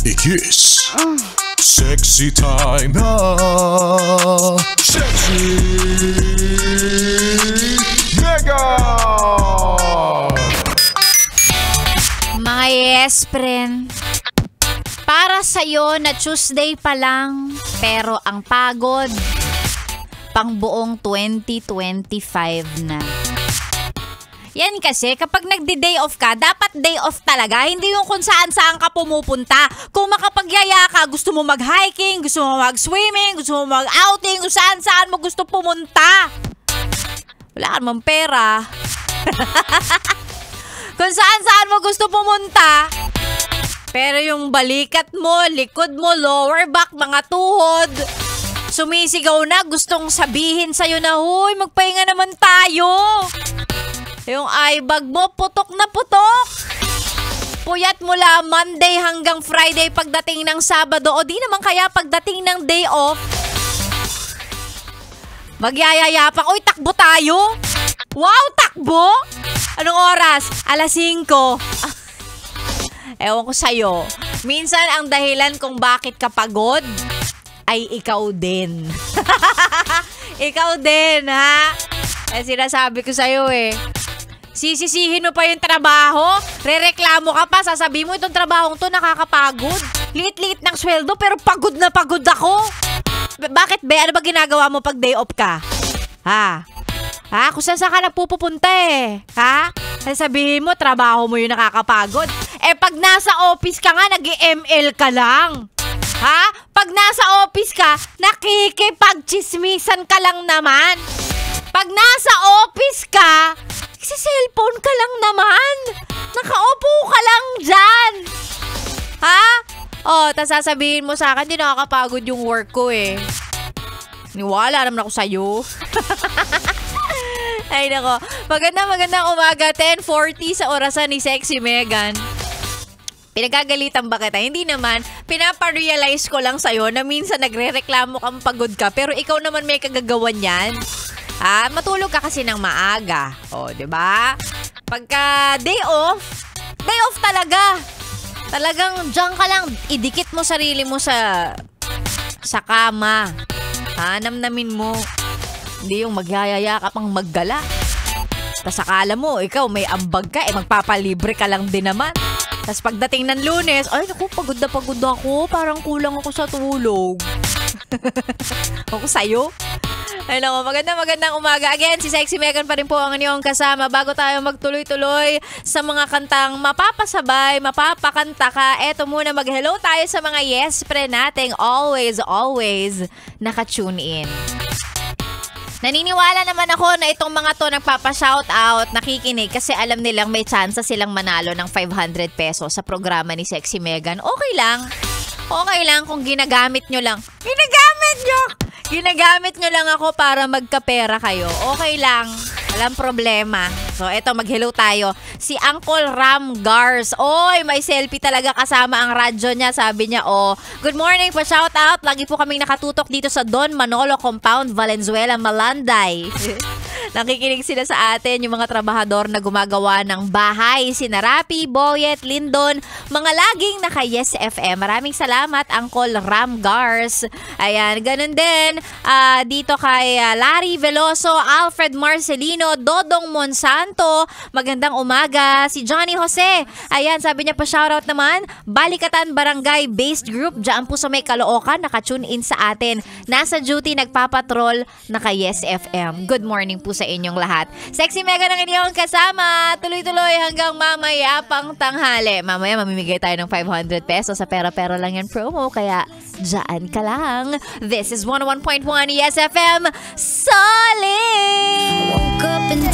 i-kiss. Sexy time na. Sexy Megan! Mga yes, friend. Para sa'yo na Tuesday pa lang, pero ang pagod, pang buong 2025 na. Yan kasi, kapag nagdi-day off ka, dapat day off talaga. Hindi yung kung saan-saan ka pumupunta. Kung makapagyaya ka, gusto mo mag-hiking, gusto mo mag-swimming, gusto mo mag-outing, kung saan-saan mo gusto pumunta. Wala ka namang pera. Kung saan-saan mo gusto pumunta. Pero yung balikat mo, likod mo, lower back, mga tuhod, sumisigaw na, gustong sabihin sa'yo na, huy, magpahinga naman tayo. Yung eye bag mo, putok na putok. Puyat mula Monday hanggang Friday pagdating ng Sabado. O di naman kaya pagdating ng day off, magyayaya pa. Uy, takbo tayo. Wow, takbo? Anong oras? 5:00. Ewan ko sa'yo. Minsan ang dahilan kung bakit ka pagod ay ikaw din. Ikaw din, ha? Eh, sinasabi ko sa'yo eh. Sisisihin mo pa yung trabaho, rereklamo ka pa, sasabihin mo itong trabahong to nakakapagod. Liit-liit ng sweldo pero pagod na pagod ako. Bakit be? Ano ba ginagawa mo pag day off ka? Ha? Kung saan ka nagpupunta eh? Ha? Sasabihin mo, trabaho mo yung nakakapagod. Eh pag nasa office ka nga, nag-ML ka lang. Ha? Pag nasa office ka, nakikipagchismisan ka lang naman. Pag nasa office ka, cellphone ka lang naman. Nakaupo ka lang dyan. Ha? Tas sasabihin mo sa akin, di nakakapagod yung work ko eh. Niwala naman ako sa'yo. Ay nako. Magandang umaga. 10:40 sa orasan ni Sexy Megan. Pinagagalitan ba kita? Hindi naman. Pinaparealize ko lang sa'yo na minsan nagre-reklamo kang pagod ka pero ikaw naman may kagagawan yan. Matulog ka kasi ng maaga. O, diba? Pagka day off talaga. Talagang diyan ka lang, idikit mo sarili mo sa kama. Namnamin mo. Hindi yung magyayaya ka pang maggala. Tapos akala mo, ikaw may ambag ka, magpapalibre ka lang din naman. Tapos pagdating ng Lunes, ay naku, pagod na pagod ako. Parang kulang ako sa tulog. Ako sa'yo. Ay naku, magandang umaga. Again, si Sexy Megan pa rin po ang inyong kasama. Bago tayo magtuloy-tuloy sa mga kantang mapapasabay, mapapakanta ka, eto muna, mag-hello tayo sa mga yes pre nating always naka-tune in. Naniniwala naman ako na itong mga to nagpapa-shoutout, nakikinig kasi alam nilang may chance silang manalo ng 500 pesos sa programa ni Sexy Megan. Okay lang kung ginagamit nyo lang. Ginagamit nyo lang ako para magkapera kayo. Okay lang. Walang problema. So, eto, mag-hello tayo. Si Uncle Ram Gars. Oy, may selfie talaga kasama ang radyo niya. Sabi niya, good morning po, shout out. Lagi po kaming nakatutok dito sa Don Manolo Compound, Valenzuela, Malanday. Nakikinig sila sa atin, yung mga trabahador na gumagawa ng bahay. Sina Rapi, Boyet, Lindon, mga laging naka-Yes FM. Maraming salamat, Uncle Ram Gars. Ayan, ganun din. Dito kay Larry Veloso, Alfred Marcelino, Dodong Monsanto. Magandang umaga. Si Johnny Jose. Ayan, sabi niya pa shoutout naman. Balikatan Barangay Based Group. Diyan po sa may Caloocan, naka-tune in sa atin. Nasa duty, nagpapatrol, naka-Yes FM. Good morning po sa inyong lahat. Sexy Megan ang inyong kasama. Tuloy-tuloy hanggang mamaya pang tanghali. Mamaya mamimigay tayo ng 500 pesos sa pera-pera lang yan promo. Kaya dyan ka lang. This is 101.1 Yes FM. Solid! Woke up and